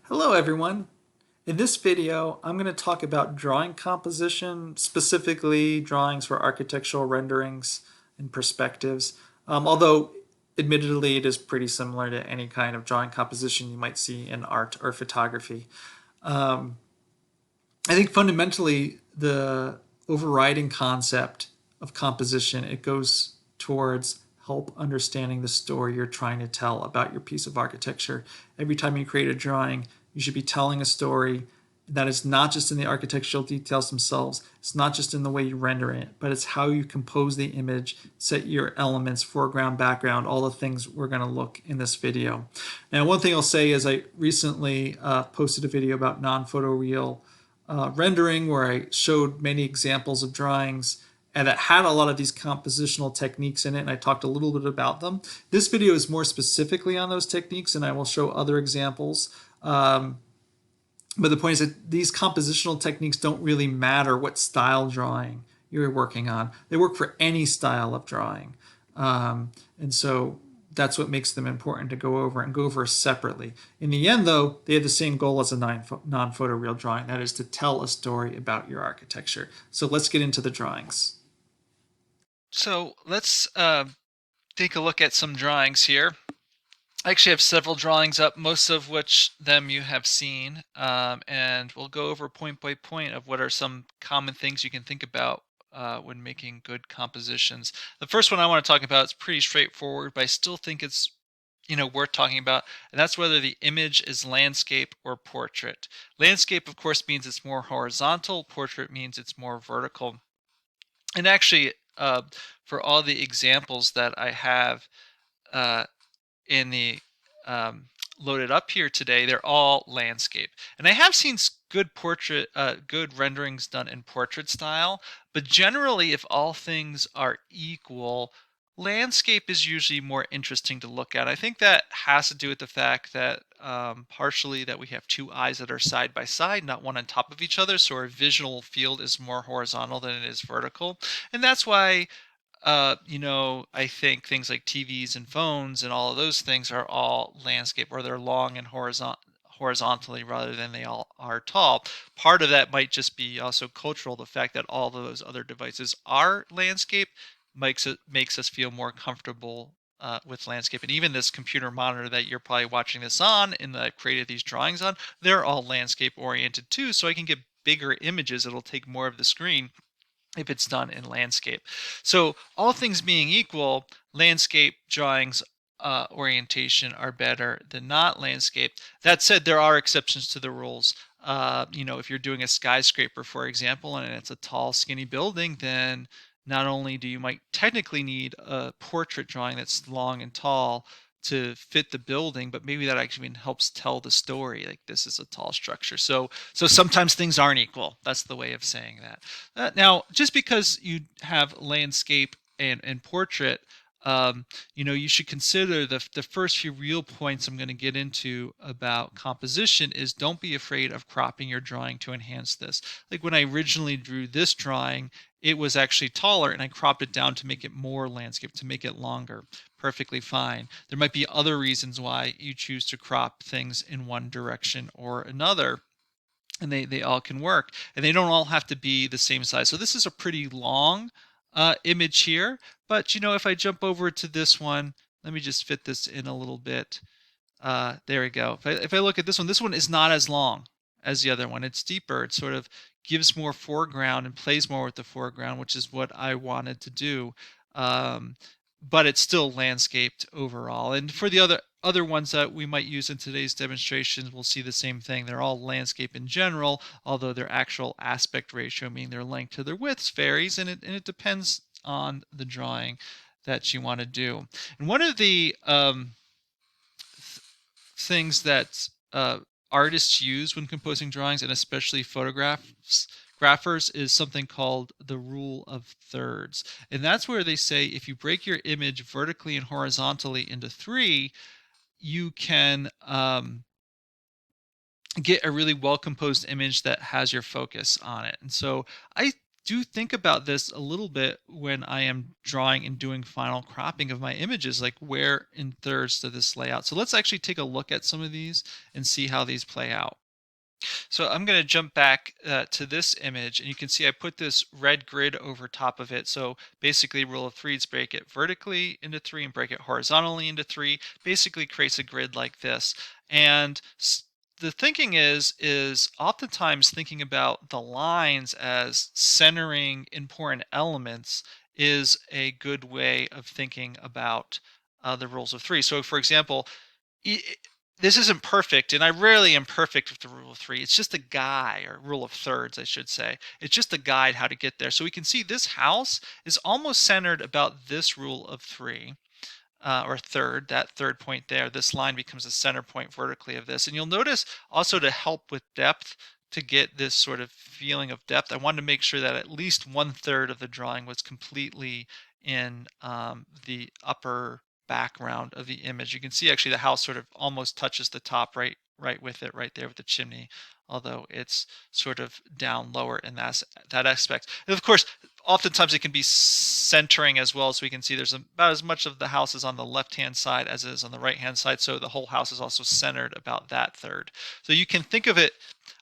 Hello everyone. In this video, I'm going to talk about drawing composition, specifically drawings for architectural renderings and perspectives. Although, admittedly, it is pretty similar to any kind of drawing composition you might see in art or photography. Um, I think fundamentally, the overriding concept of composition, it goes towards help understanding the story you're trying to tell about your piece of architecture. Every time you create a drawing, you should be telling a story that is not just in the architectural details themselves. It's not just in the way you render it, but it's how you compose the image, set your elements, foreground, background, all the things we're going to look in this video. Now, one thing I'll say is I recently posted a video about non-photoreal rendering where I showed many examples of drawings and that had a lot of these compositional techniques in it, and I talked a little bit about them. This video is more specifically on those techniques, and I will show other examples. But the point is that these compositional techniques don't really matter what style drawing you're working on. They work for any style of drawing. And so that's what makes them important to go over and go over separately. In the end, though, they have the same goal as a non-photoreal drawing, that is to tell a story about your architecture. So let's get into the drawings. So let's take a look at some drawings here. I actually have several drawings up, most of which them you have seen, and we'll go over point by point of what are some common things you can think about when making good compositions. The first one I want to talk about is pretty straightforward, but I still think it's worth talking about, and that's whether the image is landscape or portrait. Landscape, of course, means it's more horizontal. Portrait means it's more vertical. And actually, for all the examples that I have uh, in the loaded up here today, they're all landscape. And I have seen good renderings done in portrait style, but generally, if all things are equal, landscape is usually more interesting to look at. I think that has to do with the fact that partially that we have two eyes that are side by side, not one on top of each other, so our visual field is more horizontal than it is vertical. And that's why I think things like TVs and phones and all of those things are all landscape, or they're long and horizontally rather than they all are tall. Part of that might just be also cultural. The fact that all of those other devices are landscape makes us feel more comfortable with landscape. And even this computer monitor that you're probably watching this on and that I've created these drawings on, they're all landscape oriented too. So I can get bigger images. It'll take more of the screen if it's done in landscape. So all things being equal, landscape drawings orientation are better than not landscape. That said, there are exceptions to the rules. If you're doing a skyscraper, for example, and it's a tall, skinny building, then not only do you might technically need a portrait drawing that's long and tall to fit the building, but maybe that actually helps tell the story. Like this is a tall structure. So sometimes things aren't equal. That's the way of saying that. Now, just because you have landscape and portrait, you should consider the first few real points I'm going to get into about composition is don't be afraid of cropping your drawing to enhance this. Like when I originally drew this drawing, it was actually taller and I cropped it down to make it more landscape, to make it longer. Perfectly fine. There might be other reasons why you choose to crop things in one direction or another, and they all can work, and they don't all have to be the same size. So this is a pretty long image here, but if I jump over to this one, let me just fit this in a little bit. There we go. If I look at this one is not as long as the other one. It's deeper. It sort of gives more foreground and plays more with the foreground, which is what I wanted to do. Um, but it's still landscaped overall. And for the other ones that we might use in today's demonstrations, we'll see the same thing. They're all landscape in general, although their actual aspect ratio, meaning their length to their widths, varies, and it depends on the drawing that you want to do. And one of the things that artists use when composing drawings, and especially photographers, is something called the rule of thirds. And that's where they say if you break your image vertically and horizontally into three, you can get a really well composed image that has your focus on it. And so I do think about this a little bit when I am drawing and doing final cropping of my images, like where in thirds does this lay out. So let's actually take a look at some of these and see how these play out. So I'm going to jump back to this image, and you can see I put this red grid over top of it. So basically rule of threes, break it vertically into three and break it horizontally into three, basically creates a grid like this. And the thinking is oftentimes thinking about the lines as centering important elements is a good way of thinking about the rules of three. So for example, this isn't perfect, and I rarely am perfect with the rule of three. It's just a guide, or rule of thirds, I should say. It's just a guide how to get there. So we can see this house is almost centered about this rule of three, or third, that third point there. This line becomes the center point vertically of this. And you'll notice also to help with depth, to get this sort of feeling of depth, I wanted to make sure that at least 1/3 of the drawing was completely in the upper background of the image. You can see actually the house sort of almost touches the top right with it right there with the chimney, although it's sort of down lower in that aspect. And of course, oftentimes it can be centering as well, so we can see there's about as much of the house is on the left hand side as is on the right hand side, so the whole house is also centered about that third. So you can think of it,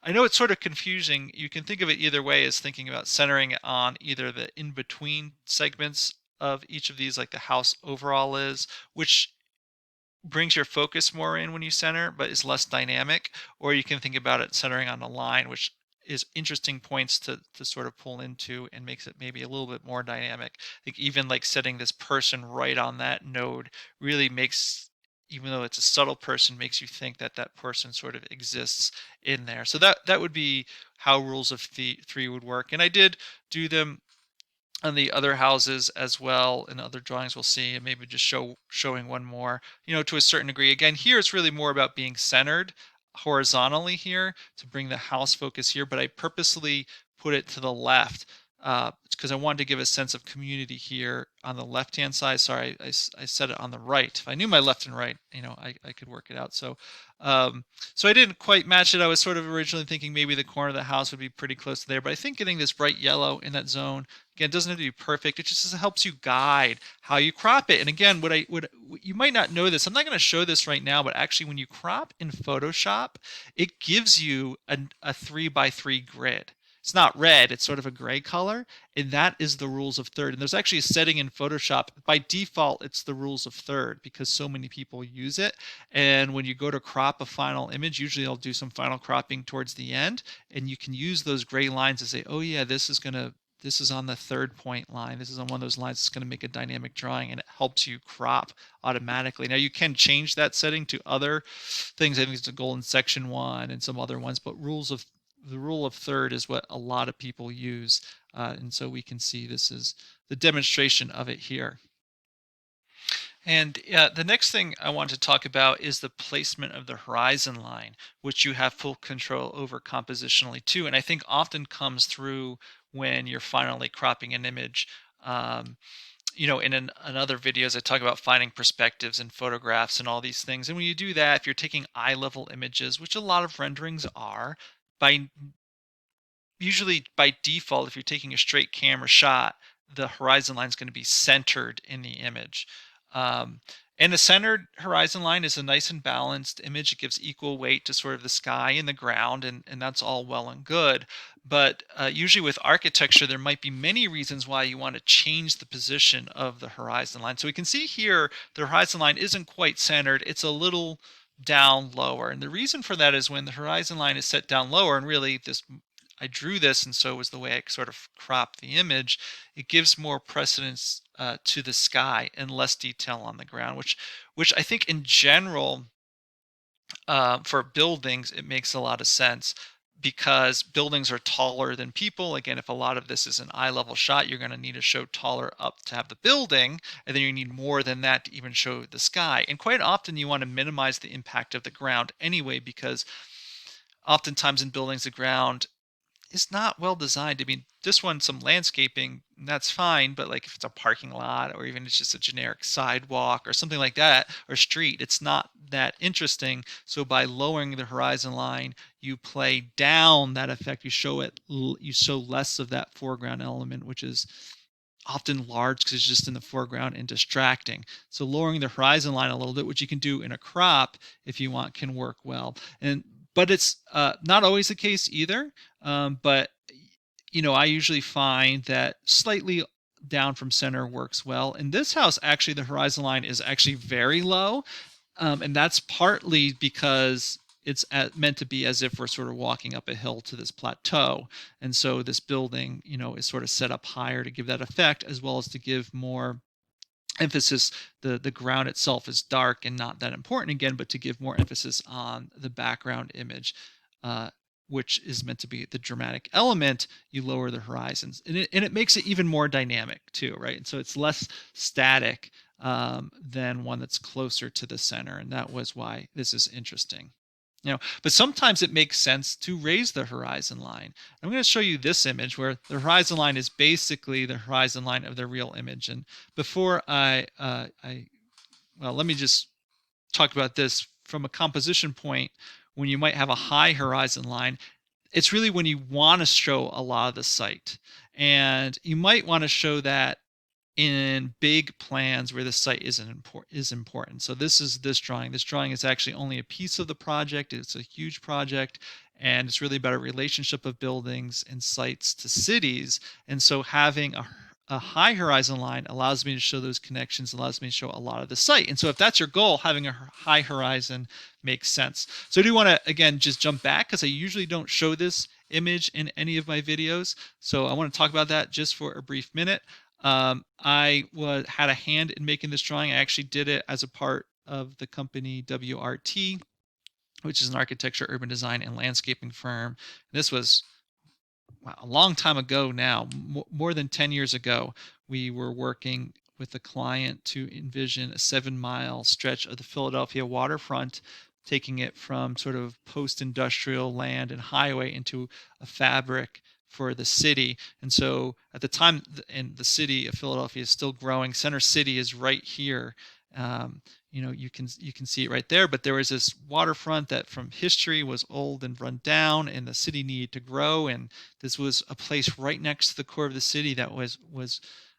I know it's sort of confusing, you can think of it either way, as thinking about centering on either the in between segments of each of these, like the house overall is, which brings your focus more in when you center, but is less dynamic. Or you can think about it centering on a line, which is interesting points to sort of pull into and makes it maybe a little bit more dynamic. I think even like setting this person right on that node really makes, even though it's a subtle person, makes you think that that person sort of exists in there. So that would be how rules of three would work. And I did do them on the other houses as well, in other drawings we'll see, and maybe just showing one more, to a certain degree. Again, here it's really more about being centered horizontally here to bring the house focus here, but I purposely put it to the left because I wanted to give a sense of community here on the left hand side. Sorry, I set it on the right. If I knew my left and right, I could work it out. So I didn't quite match it. I was sort of originally thinking maybe the corner of the house would be pretty close to there, but I think getting this bright yellow in that zone, again, it doesn't have to be perfect. It just helps you guide how you crop it. And again, you might not know this. I'm not going to show this right now, but actually when you crop in Photoshop, it gives you a 3x3 grid. It's not red, it's sort of a gray color, and that is the rules of third. And there's actually a setting in Photoshop. By default, it's the rules of third because so many people use it. And when you go to crop a final image, usually I'll do some final cropping towards the end, and you can use those gray lines to say, oh yeah, this is on the third point line. This is on one of those lines that's going to make a dynamic drawing, and it helps you crop automatically. Now you can change that setting to other things. I think it's a goal in section 1 and some other ones, but the rule of third is what a lot of people use. And so we can see this is the demonstration of it here. And the next thing I want to talk about is the placement of the horizon line, which you have full control over compositionally too. And I think often comes through when you're finally cropping an image. In other videos, I talk about finding perspectives and photographs and all these things. And when you do that, if you're taking eye level images, which a lot of renderings are, by usually by default, if you're taking a straight camera shot, the horizon line is going to be centered in the image. And a centered horizon line is a nice and balanced image. It gives equal weight to sort of the sky and the ground, and that's all well and good. But usually with architecture, there might be many reasons why you want to change the position of the horizon line. So we can see here the horizon line isn't quite centered. It's a little down lower. And the reason for that is when the horizon line is set down lower, and really I drew this, and so was the way I sort of cropped the image, it gives more precedence to the sky and less detail on the ground, which I think in general for buildings it makes a lot of sense because buildings are taller than people. Again, if a lot of this is an eye level shot, you're going to need to show taller up to have the building, and then you need more than that to even show the sky. And quite often you want to minimize the impact of the ground anyway, because oftentimes in buildings the ground is not well designed. I mean, this one, some landscaping, that's fine, but like if it's a parking lot or even it's just a generic sidewalk or something like that, or street, it's not that interesting. So by lowering the horizon line, you play down that effect. You show less of that foreground element, which is often large because it's just in the foreground and distracting. So lowering the horizon line a little bit, which you can do in a crop if you want, can work well. But it's not always the case either. But I usually find that slightly down from center works well. In this house, actually, the horizon line is actually very low, and that's partly because it's meant to be as if we're sort of walking up a hill to this plateau. And so this building, is sort of set up higher to give that effect, as well as to give more emphasis. The ground itself is dark and not that important again, but to give more emphasis on the background image, uh, which is meant to be the dramatic element. You lower the horizons, and it makes it even more dynamic too, right? And so it's less static than one that's closer to the center, and that was why this is interesting. But sometimes it makes sense to raise the horizon line. I'm going to show you this image where the horizon line is basically the horizon line of the real image. And before well, let me just talk about this from a composition point. When you might have a high horizon line, it's really when you want to show a lot of the site. And you might want to show that in big plans where the site is important. So this is this drawing. This drawing is actually only a piece of the project. It's a huge project, and it's really about a relationship of buildings and sites to cities. And so having a high horizon line allows me to show those connections, allows me to show a lot of the site. And so if that's your goal, having a high horizon makes sense. So I do want to, again, just jump back because I usually don't show this image in any of my videos. So I want to talk about that just for a brief minute. I had a hand in making this drawing. I actually did it as a part of the company WRT, which is an architecture, urban design, and landscaping firm. This was a long time ago now, more than 10 years ago. We were working with a client to envision a 7-mile stretch of the Philadelphia waterfront, taking it from sort of post-industrial land and highway into a fabric for the city. And so at the time, and the city of Philadelphia is still growing. Center City is right here. You can see it right there. But there was this waterfront that, from history, was old and run down, and the city needed to grow. And this was a place right next to the core of the city that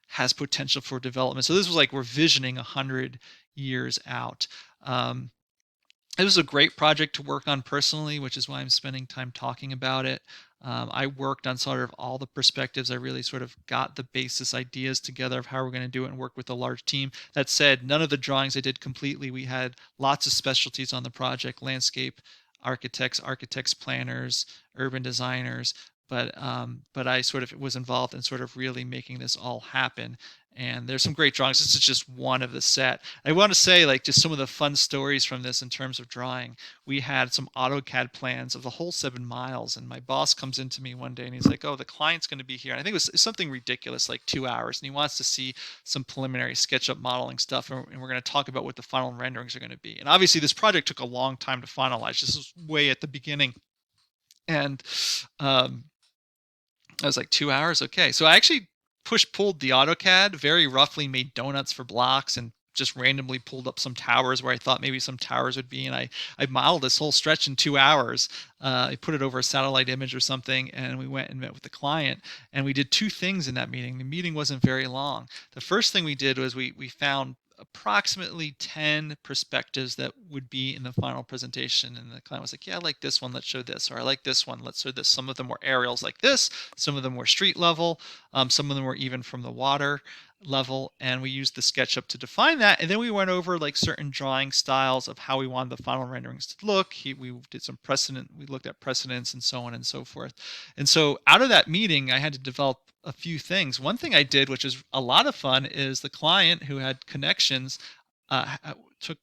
has potential for development. So this was like we're visioning 100 years out. It was a great project to work on personally, which is why I'm spending time talking about it. I worked on sort of all the perspectives. I really sort of got the basis ideas together of how we're going to do it and work with a large team. That said, none of the drawings I did completely. We had lots of specialties on the project: landscape architects, planners, urban designers. But I sort of was involved in sort of really making this all happen. And there's some great drawings. This is just one of the set. I want to say, like, just some of the fun stories from this in terms of drawing. We had some AutoCAD plans of the whole 7 miles, and my boss comes into me one day and he's like, "Oh, the client's going to be here." And I think it was something ridiculous, like 2 hours, and he wants to see some preliminary SketchUp modeling stuff, and we're going to talk about what the final renderings are going to be. And obviously, this project took a long time to finalize. This was way at the beginning, and um, I was like, 2 hours? Okay. So I actually pulled the AutoCAD, very roughly made donuts for blocks, and just randomly pulled up some towers where I thought maybe some towers would be. And I modeled this whole stretch in 2 hours. I put it over a satellite image or something, and we went and met with the client. And we did two things in that meeting. The meeting wasn't very long. The first thing we did was we found approximately 10 perspectives that would be in the final presentation. And the client was like, "Yeah, I like this one, let's show this," or "I like this one, let's show this." Some of them were aerials like this, some of them were street level, some of them were even from the water level, and we used the SketchUp to define that. And then we went over like certain drawing styles of how we wanted the final renderings to look. We did some precedent, we looked at precedents and so on and so forth. And so out of that meeting, I had to develop a few things. One thing I did, which is a lot of fun, is the client who had connections took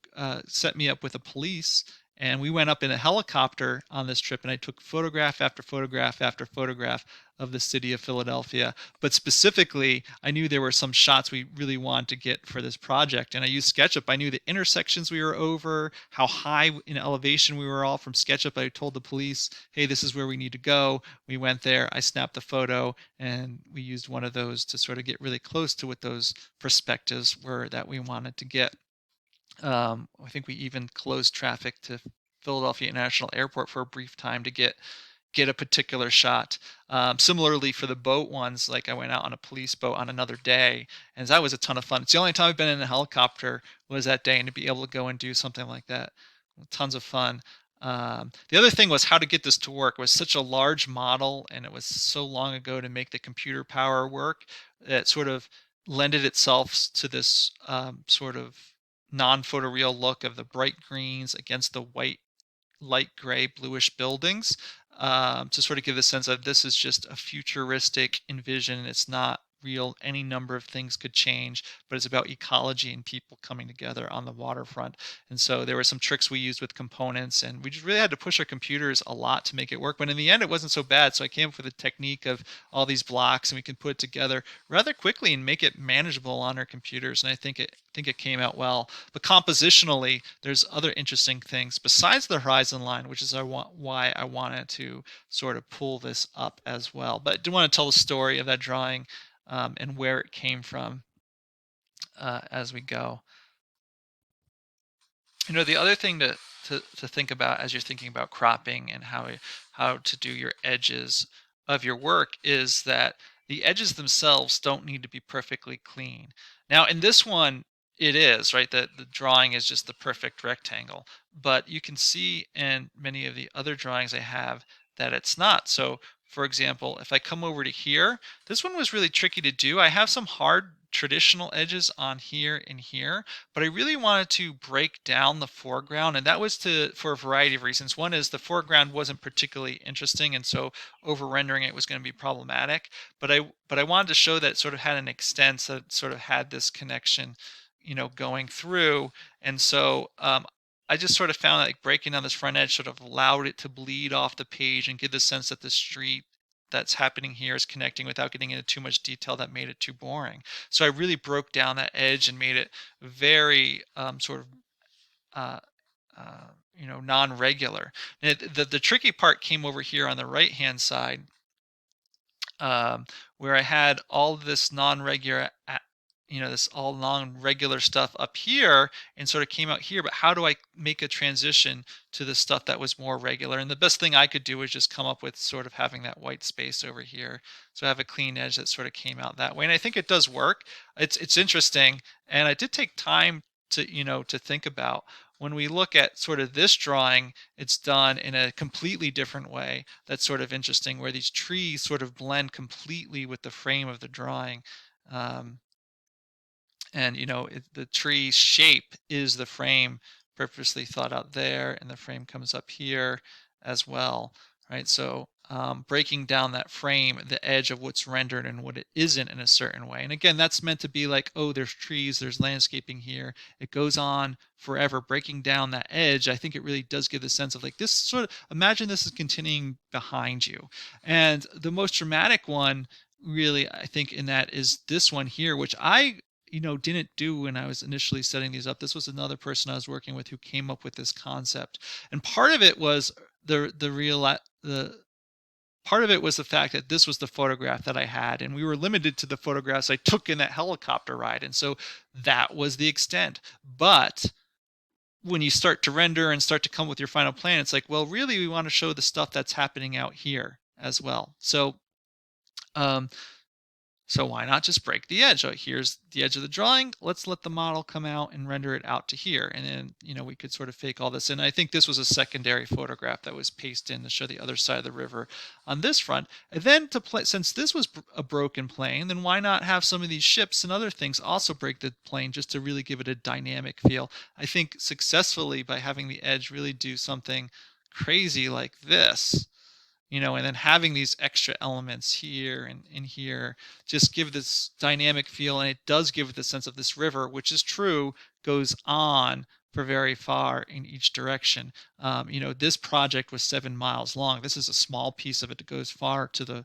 set me up with the police, And we went up in a helicopter on this trip, and I took photograph after photograph after photograph of the city of Philadelphia. But specifically, I knew there were some shots we really wanted to get for this project, and I used SketchUp. I knew the intersections we were over, how high in elevation we were all from SketchUp. I told the police, hey, this is where we need to go. We went there, I snapped the photo, and we used one of those to sort of get really close to what those perspectives were that we wanted to get. I think we even closed traffic to Philadelphia International Airport for a brief time to get a particular shot. Similarly for the boat ones, like I went out on a police boat on another day, and that was a ton of fun. It's the only time I've been in a helicopter was that day, and to be able to go and do something like that, tons of fun. The other thing was how to get this to work. It was such a large model, and it was so long ago to make the computer power work that sort of lended itself to this sort of non-photoreal look of the bright greens against the white light gray bluish buildings, to sort of give the sense of this is just a futuristic envision. It's not real. Any number of things could change, but it's about ecology and people coming together on the waterfront. And so there were some tricks we used with components, and we just really had to push our computers a lot to make it work. But in the end, it wasn't so bad. So I came up with a technique of all these blocks, and we can put it together rather quickly and make it manageable on our computers. And I think it came out well. But compositionally, there's other interesting things besides the horizon line, which is why I wanted to sort of pull this up as well. But I do want to tell the story of that drawing, and where it came from, as we go. The other thing to think about as you're thinking about cropping and how to do your edges of your work is that the edges themselves don't need to be perfectly clean. Now, in this one, it is, right? The drawing is just the perfect rectangle, but you can see in many of the other drawings I have that it's not. So, for example, if I come over to here, this one was really tricky to do. I have some hard traditional edges on here and here, but I really wanted to break down the foreground, and that was for a variety of reasons. One is the foreground wasn't particularly interesting, and so over rendering it was going to be problematic. But I wanted to show that it sort of had an extent that sort of had this connection, going through. And so I just sort of found that like breaking down this front edge sort of allowed it to bleed off the page and give the sense that the street that's happening here is connecting without getting into too much detail that made it too boring. So I really broke down that edge and made it very sort of uh, non-regular. The tricky part came over here on the right hand side, um, where I had all this non-regular, this all non-regular stuff up here and sort of came out here. But how do I make a transition to the stuff that was more regular? And the best thing I could do was just come up with sort of having that white space over here. So I have a clean edge that sort of came out that way. And I think it does work. It's interesting. And I did take time to think about when we look at sort of this drawing, it's done in a completely different way. That's sort of interesting, where these trees sort of blend completely with the frame of the drawing. Um, and the tree shape is the frame purposely thought out there, and the frame comes up here as well, right? So breaking down that frame, the edge of what's rendered and what it isn't in a certain way. And again, that's meant to be like, oh, there's trees, there's landscaping here. It goes on forever. Breaking down that edge, I think it really does give the sense of like this sort of, imagine this is continuing behind you. And the most dramatic one really, I think, in that is this one here, which I didn't do when I was initially setting these up. This was another person I was working with who came up with this concept. And part of it was the part of it was the fact that this was the photograph that I had, and we were limited to the photographs I took in that helicopter ride. And so that was the extent. But when you start to render and start to come with your final plan, it's like, well, really, we want to show the stuff that's happening out here as well. Um, so why not just break the edge? Oh, here's the edge of the drawing. Let's let the model come out and render it out to here. And then, we could sort of fake all this. And I think this was a secondary photograph that was pasted in to show the other side of the river on this front. And then since this was a broken plane, then why not have some of these ships and other things also break the plane just to really give it a dynamic feel? I think successfully by having the edge really do something crazy like this, and then having these extra elements here and in here just give this dynamic feel. And it does give it the sense of this river, which is true, goes on for very far in each direction. This project was 7 miles long. This is a small piece of it that goes far to the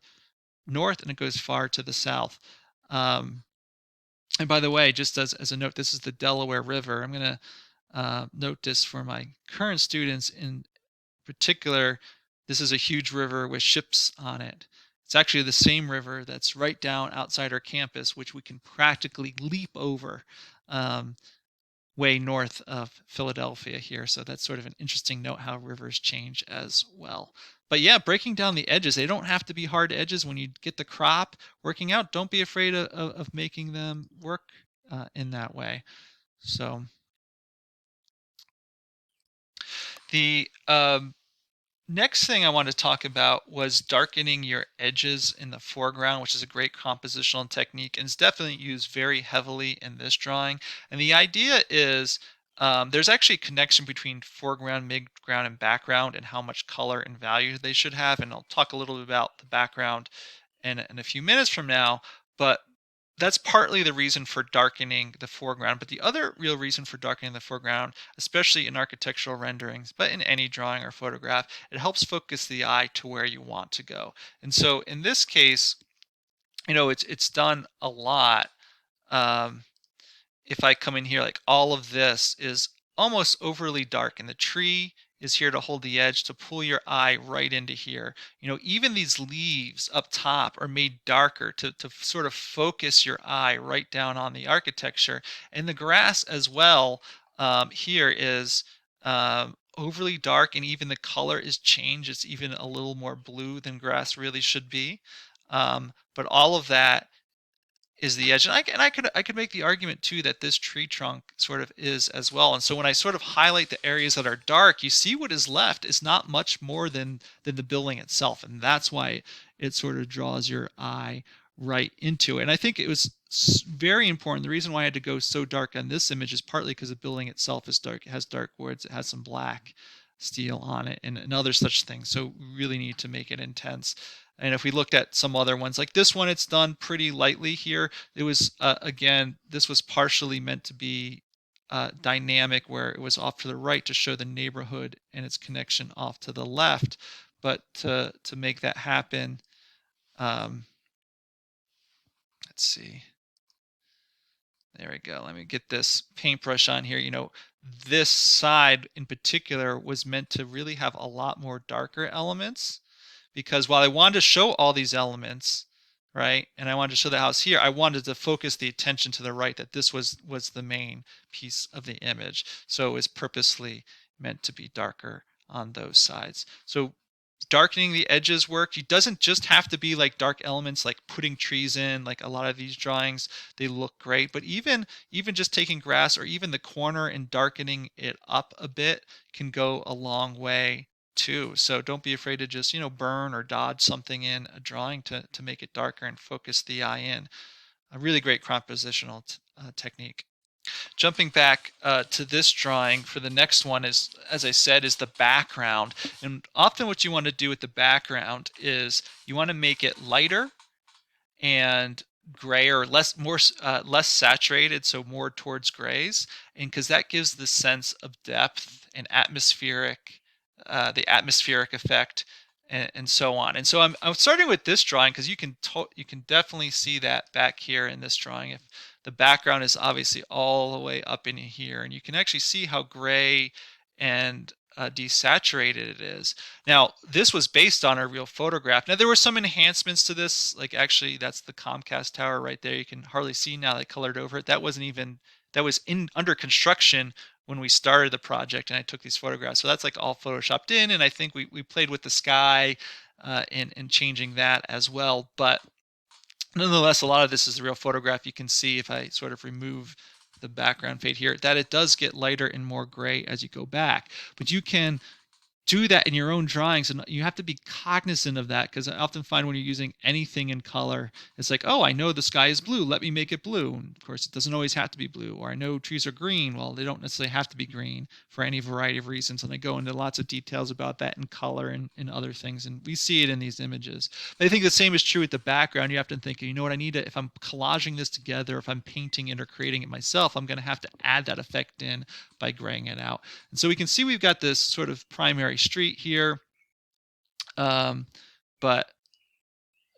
north and it goes far to the south. Um, and by the way, just as a note, this is the Delaware River. I'm going to note this for my current students in particular. This is a huge river with ships on it. It's actually the same river that's right down outside our campus, which we can practically leap over. Um, Way north of Philadelphia here. So that's sort of an interesting note how rivers change as well. But yeah, breaking down the edges, they don't have to be hard edges. When you get the crop working out, don't be afraid of making them work in that way. So the next thing I want to talk about was darkening your edges in the foreground, which is a great compositional technique and is definitely used very heavily in this drawing. And the idea is there's actually a connection between foreground, midground, and background and how much color and value they should have. And I'll talk a little bit about the background in a few minutes from now. But that's partly the reason for darkening the foreground. But the other real reason for darkening the foreground, especially in architectural renderings, but in any drawing or photograph, it helps focus the eye to where you want to go. And so in this case, it's done a lot. Um, if I come in here, like all of this is almost overly dark, and the tree is here to hold the edge to pull your eye right into here. Even these leaves up top are made darker to sort of focus your eye right down on the architecture. And the grass as well here is overly dark, and even the color is changed. It's even a little more blue than grass really should be. But all of that is the edge. And I could make the argument too that this tree trunk sort of is as well. And so when I sort of highlight the areas that are dark, you see what is left is not much more than the building itself, and that's why it sort of draws your eye right into it. And I think it was very important. The reason why I had to go so dark on this image is partly because the building itself is dark. It has dark woods. It has some black steel on it and other such things. So we really need to make it intense. And if we looked at some other ones like this one, it's done pretty lightly here. It was, again, this was partially meant to be dynamic, where it was off to the right to show the neighborhood and its connection off to the left. But to make that happen, um, let's see. There we go. Let me get this paintbrush on here. This side in particular was meant to really have a lot more darker elements, because while I wanted to show all these elements, right, and I wanted to show the house here, I wanted to focus the attention to the right, that this was the main piece of the image. So it was purposely meant to be darker on those sides. So darkening the edges worked. It doesn't just have to be like dark elements like putting trees in, like a lot of these drawings, they look great, but even just taking grass or even the corner and darkening it up a bit can go a long way too. So don't be afraid to just, burn or dodge something in a drawing to make it darker and focus the eye in. A really great compositional technique. Jumping back to this drawing for the next one is, as I said, is the background. And often what you want to do with the background is you want to make it lighter and gray, or less saturated, so more towards grays, and because that gives the sense of depth and the atmospheric effect, and so on. And so I'm starting with this drawing because you can definitely see that back here in this drawing. If the background is obviously all the way up in here, and you can actually see how gray and desaturated it is. Now, this was based on a real photograph. Now, there were some enhancements to this, like actually that's the Comcast tower right there. You can hardly see now they colored over it. That was in under construction when we started the project and I took these photographs. So that's like all photoshopped in, and I think we played with the sky and changing that as well. But nonetheless, a lot of this is the real photograph. You can see if I sort of remove the background fade here that it does get lighter and more gray as you go back. But you can do that in your own drawings, and you have to be cognizant of that, because I often find when you're using anything in color, it's like, oh, I know the sky is blue, let me make it blue. And of course, it doesn't always have to be blue. Or I know trees are green, well, they don't necessarily have to be green for any variety of reasons. And I go into lots of details about that in color and other things, and we see it in these images. But I think the same is true with the background. You have to think, you know what, I need to, if I'm collaging this together, if I'm painting it or creating it myself, I'm going to have to add that effect in by graying it out. And so we can see we've got this sort of primary street here, um, but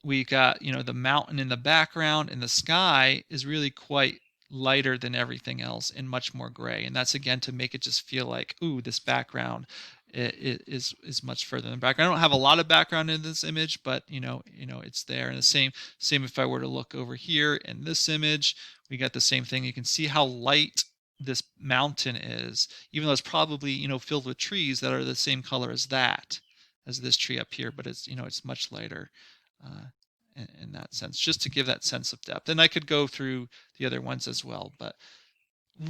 we got, the mountain in the background, and the sky is really quite lighter than everything else and much more gray. And that's again to make it just feel like, ooh, this background is much further in the background. I don't have a lot of background in this image, but it's there. And the same if I were to look over here in this image, we got the same thing. You can see how light this mountain is, even though it's probably filled with trees that are the same color as this tree up here, but it's much lighter. Uh, in that sense, just to give that sense of depth. And I could go through the other ones as well, but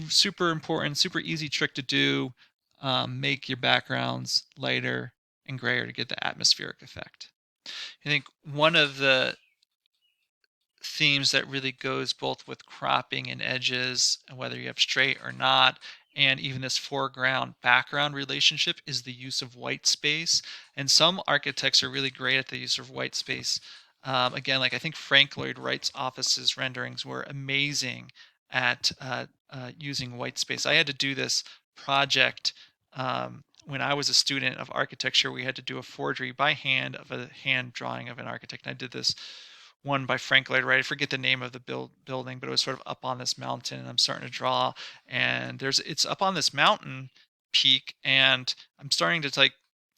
super important, super easy trick to do. Make your backgrounds lighter and grayer to get the atmospheric effect. I think one of the themes that really goes both with cropping and edges, whether you have straight or not, and even this foreground background relationship is the use of white space. And some architects are really great at the use of white space. Again, like I think Frank Lloyd Wright's office's renderings were amazing at using white space. I had to do this project when I was a student of architecture. We had to do a forgery by hand of a hand drawing of an architect. And I did this one by Frank Lloyd Wright. I forget the name of the building, but it was sort of up on this mountain, and I'm starting to draw, and it's up on this mountain peak, and I'm starting to like,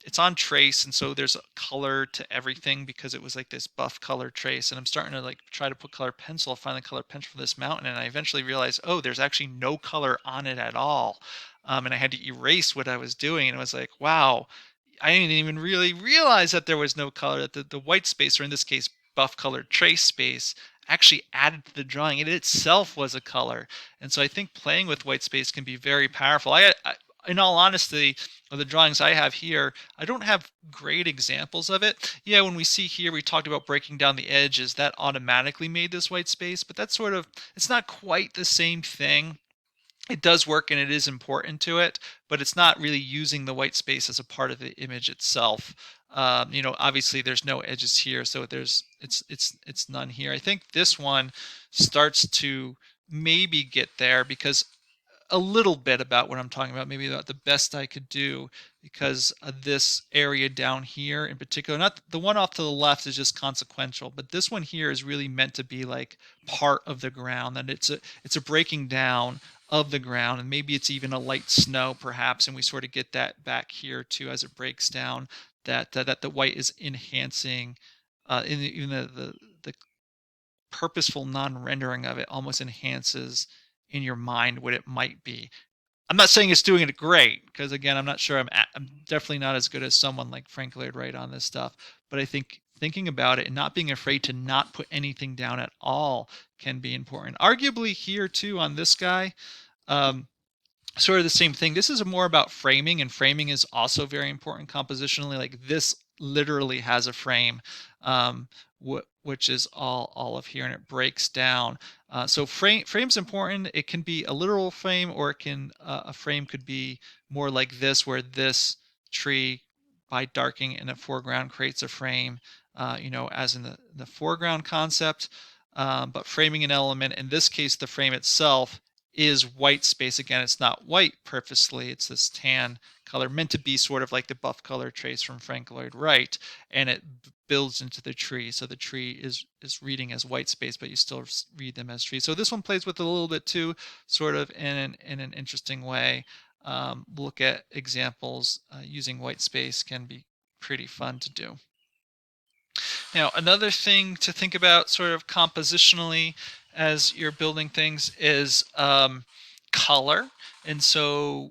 it's on trace, and so there's a color to everything because it was like this buff color trace, and I'm starting to like try to put color pencil, find the color pencil for this mountain, and I eventually realized, oh, there's actually no color on it at all. And I had to erase what I was doing, and it was like, wow, I didn't even really realize that there was no color, that the white space, or in this case, buff colored trace space, actually added to the drawing. It itself was a color. And so I think playing with white space can be very powerful. In all honesty, the drawings I have here, I don't have great examples of it. Yeah, when we see here, we talked about breaking down the edges, that automatically made this white space, but that's sort of, it's not quite the same thing. It does work and it is important to it, but it's not really using the white space as a part of the image itself. Obviously there's no edges here, so it's none here. I think this one starts to maybe get there because a little bit about what I'm talking about, maybe about the best I could do, because of this area down here in particular. Not the one off to the left is just consequential, but this one here is really meant to be like part of the ground, and it's a breaking down of the ground, and maybe it's even a light snow perhaps, and we sort of get that back here too as it breaks down, that the white is enhancing, even the purposeful non-rendering of it almost enhances in your mind what it might be. I'm not saying it's doing it great, because again, I'm not sure. I'm definitely not as good as someone like Frank Lloyd Wright on this stuff. But I think thinking about it and not being afraid to not put anything down at all can be important. Arguably here too on this guy, um, sort of the same thing. This is more about framing, and framing is also very important compositionally. Like this literally has a frame, which is all of here, and it breaks down. So frame's important. It can be a literal frame, or it can a frame could be more like this, where this tree by darkening in the foreground creates a frame. As in the foreground concept. But framing an element, in this case, the frame itself is white space. Again, it's not white purposely, it's this tan color meant to be sort of like the buff color trace from Frank Lloyd Wright, and it builds into the tree. So the tree is reading as white space, but you still read them as trees. So this one plays with it a little bit too, sort of in an interesting way. Look at examples using white space can be pretty fun to do. Now, another thing to think about sort of compositionally as you're building things is color. And so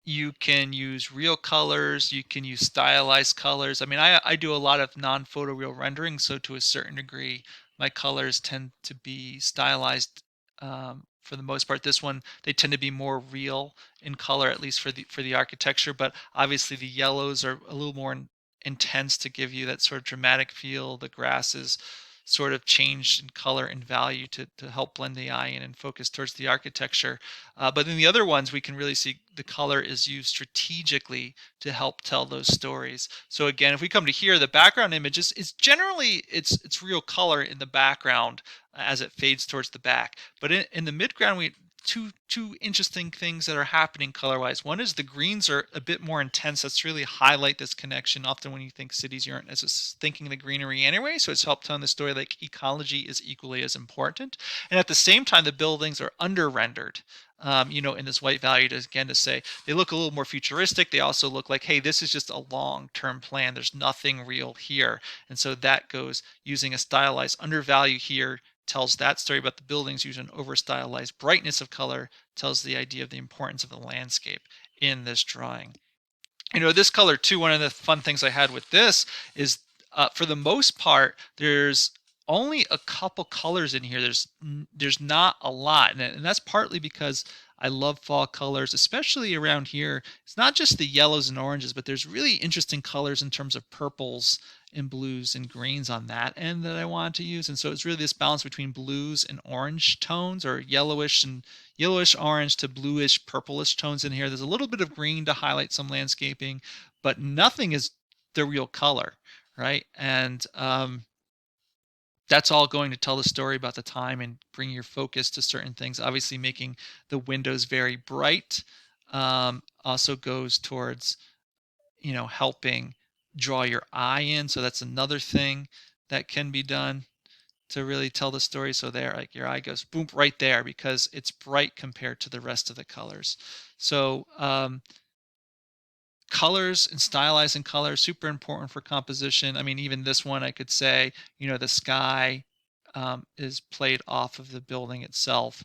you can use real colors, you can use stylized colors. I mean, I do a lot of non-photoreal rendering, so to a certain degree, my colors tend to be stylized for the most part. This one, they tend to be more real in color, at least for the architecture. But obviously, the yellows are a little more intense to give you that sort of dramatic feel. The grasses sort of changed in color and value to help blend the eye in and focus towards the architecture. But in the other ones, we can really see the color is used strategically to help tell those stories. So again, if we come to here, the background image is generally it's real color in the background as it fades towards the back. But in the midground, we two interesting things that are happening color wise. One is the greens are a bit more intense. That's really highlight this connection. Often when you think cities, you aren't as thinking the greenery anyway. So it's helped telling the story like ecology is equally as important. And at the same time, the buildings are under rendered. In this white value to say they look a little more futuristic. They also look like, hey, this is just a long-term plan. There's nothing real here. And so that goes using a stylized undervalue here tells that story about the buildings using over stylized brightness of color tells the idea of the importance of the landscape in this drawing. This color too, one of the fun things I had with this is for the most part there's only a couple colors in here. There's not a lot, and that's partly because I love fall colors, especially around here. It's not just the yellows and oranges, but there's really interesting colors in terms of purples and blues and greens on that end that I wanted to use. And so it's really this balance between blues and orange tones, or yellowish orange to bluish purplish tones in here. There's a little bit of green to highlight some landscaping, but nothing is the real color, right? And that's all going to tell the story about the time and bring your focus to certain things. Obviously, making the windows very bright also goes towards helping draw your eye in. So that's another thing that can be done to really tell the story. So there, like your eye goes boom right there because it's bright compared to the rest of the colors. So colors and stylizing colors super important for composition. I mean, even this one I could say, the sky is played off of the building itself,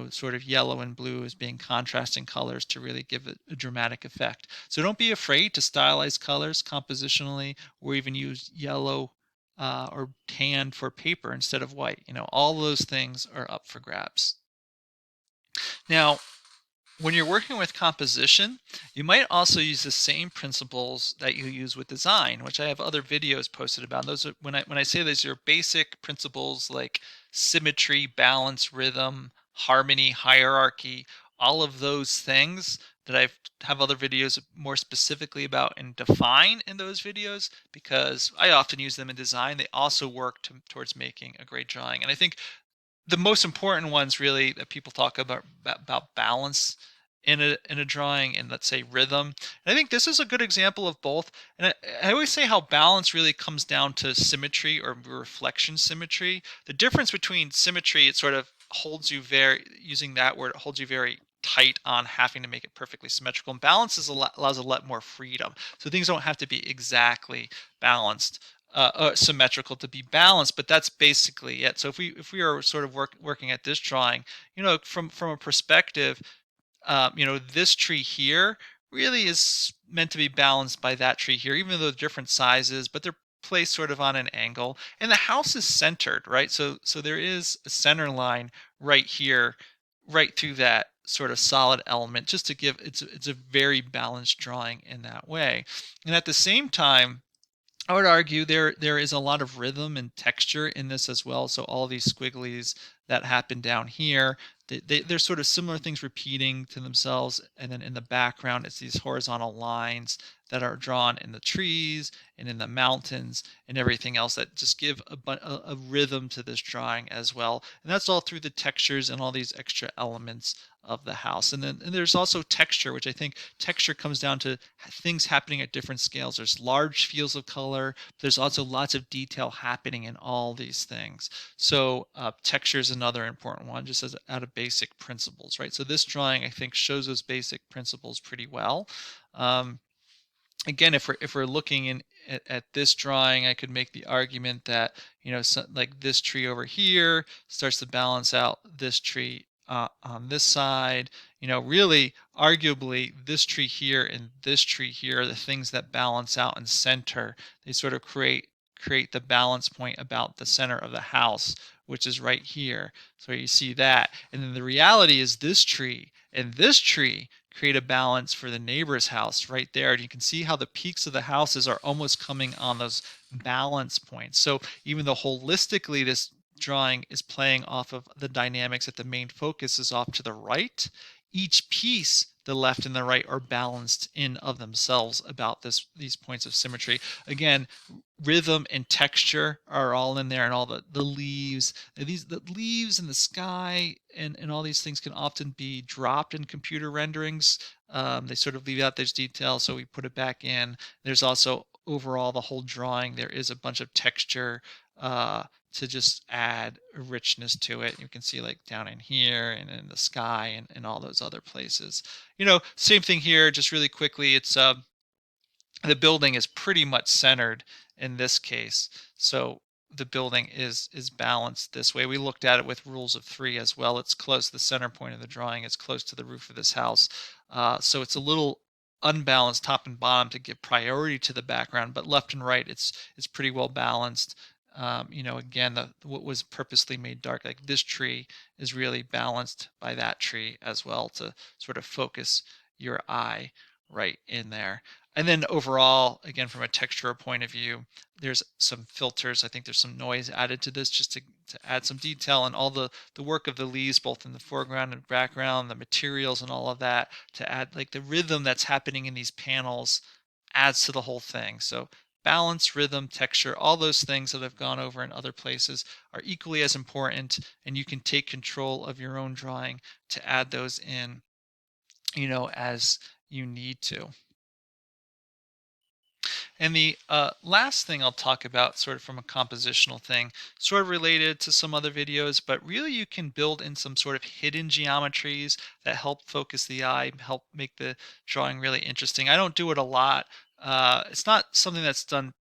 sort of yellow and blue as being contrasting colors to really give it a dramatic effect. So don't be afraid to stylize colors compositionally, or even use yellow or tan for paper instead of white. All those things are up for grabs. Now, when you're working with composition, you might also use the same principles that you use with design, which I have other videos posted about. Those are when I say those are basic principles like symmetry, balance, rhythm, harmony, hierarchy, all of those things that I have other videos more specifically about and define in those videos, because I often use them in design. They also work towards making a great drawing. And I think the most important ones really that people talk about balance in a drawing, and let's say rhythm. And I think this is a good example of both. And I always say how balance really comes down to symmetry or reflection symmetry. The difference between symmetry, it sort of holds you very, using that word, it holds you very tight on having to make it perfectly symmetrical, and balance allows a lot more freedom, so things don't have to be exactly balanced, symmetrical to be balanced, but that's basically it. So if we are sort of working at this drawing, from a perspective, this tree here really is meant to be balanced by that tree here, even though they're different sizes, but they're placed sort of on an angle. And the house is centered, right? So there is a center line right here, right through that sort of solid element, just to give it's a very balanced drawing in that way. And at the same time, I would argue there is a lot of rhythm and texture in this as well. So all these squigglies that happen down here, they're sort of similar things repeating to themselves. And then in the background, it's these horizontal lines that are drawn in the trees and in the mountains and everything else that just give a rhythm to this drawing as well. And that's all through the textures and all these extra elements of the house. And there's also texture, which I think texture comes down to things happening at different scales. There's large fields of color. There's also lots of detail happening in all these things. So texture is another important one, just as out of basic principles, right? So this drawing, I think, shows those basic principles pretty well. Again, if we're looking at this drawing, I could make the argument that like this tree over here starts to balance out this tree on this side. Really, arguably, this tree here and this tree here are the things that balance out and center. They sort of create create the balance point about the center of the house, which is right here. So you see that. And then the reality is this tree and this tree create a balance for the neighbor's house right there. And you can see how the peaks of the houses are almost coming on those balance points. So even though holistically this drawing is playing off of the dynamics that the main focus is off to the right, each piece, the left and the right, are balanced in of themselves about these points of symmetry. Again, rhythm and texture are all in there, and all the leaves. The leaves and the sky and all these things can often be dropped in computer renderings. They sort of leave out those details, so we put it back in. There's also overall the whole drawing. There is a bunch of texture uh, to just add richness to it. You can see like down in here and in the sky and all those other places. Same thing here, just really quickly. It's the building is pretty much centered in this case. So the building is balanced this way. We looked at it with rules of three as well. It's close. The center point of the drawing is close to the roof of this house. So it's a little unbalanced top and bottom to give priority to the background, but left and right, it's pretty well balanced. Again, what was purposely made dark, like this tree, is really balanced by that tree as well to sort of focus your eye right in there. And then overall, again, from a textural point of view, there's some filters. I think there's some noise added to this just to add some detail, and all the work of the leaves, both in the foreground and background, the materials and all of that, to add like the rhythm that's happening in these panels adds to the whole thing. So balance, rhythm, texture, all those things that I've gone over in other places are equally as important, and you can take control of your own drawing to add those in, as you need to. And the last thing I'll talk about, sort of from a compositional thing, sort of related to some other videos, but really you can build in some sort of hidden geometries that help focus the eye, help make the drawing really interesting. I don't do it a lot. It's not something that's done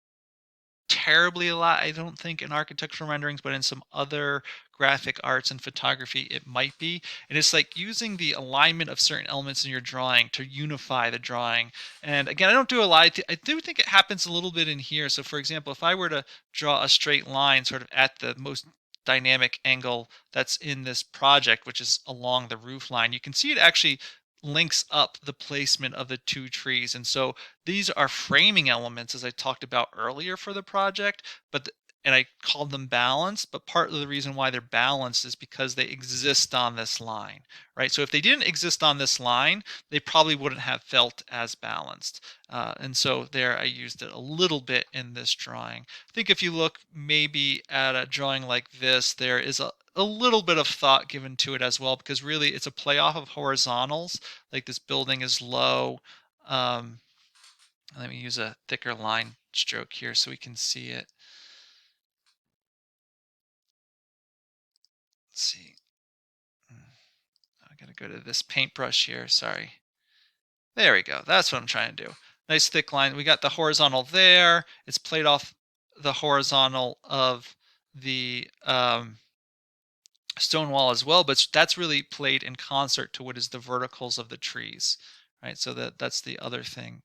terribly a lot, I don't think, in architectural renderings, but in some other graphic arts and photography, it might be. And it's like using the alignment of certain elements in your drawing to unify the drawing. And again, I don't do a lot. I do think it happens a little bit in here. So, for example, if I were to draw a straight line sort of at the most dynamic angle that's in this project, which is along the roof line, you can see it actually links up the placement of the two trees. And so these are framing elements, as I talked about earlier for the project, and I called them balanced, but part of the reason why they're balanced is because they exist on this line, right? So if they didn't exist on this line, they probably wouldn't have felt as balanced. And so there I used it a little bit in this drawing. I think if you look maybe at a drawing like this, there is a little bit of thought given to it as well, because really it's a play off of horizontals. Like this building is low. Um, Let me use a thicker line stroke here so we can see it. Let's see. I gotta go to this paintbrush here. Sorry. There we go. That's what I'm trying to do. Nice thick line. We got the horizontal there. It's played off the horizontal of the stone wall as well, but that's really played in concert to what is the verticals of the trees, right? So that's the other thing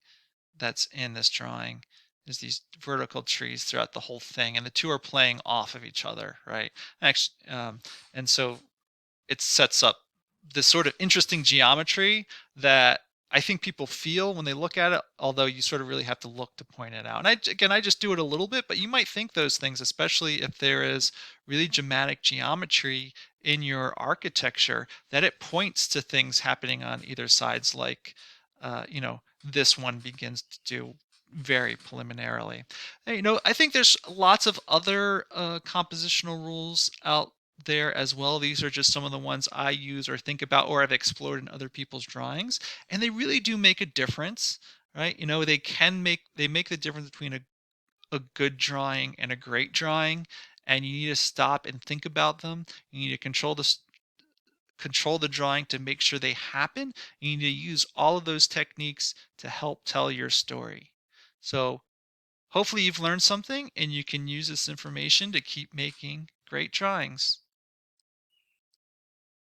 that's in this drawing, is these vertical trees throughout the whole thing, and the two are playing off of each other, right? Actually, and so it sets up this sort of interesting geometry that I think people feel when they look at it, although you sort of really have to look to point it out. And I just do it a little bit, but you might think those things, especially if there is really dramatic geometry in your architecture, that it points to things happening on either sides, like, this one begins to do very preliminarily. I think there's lots of other compositional rules out there as well. These are just some of the ones I use or think about or have explored in other people's drawings, and they really do make a difference, right? They make the difference between a good drawing and a great drawing, and you need to stop and think about them. You need to control the drawing to make sure they happen. You need to use all of those techniques to help tell your story. So hopefully you've learned something and you can use this information to keep making great drawings.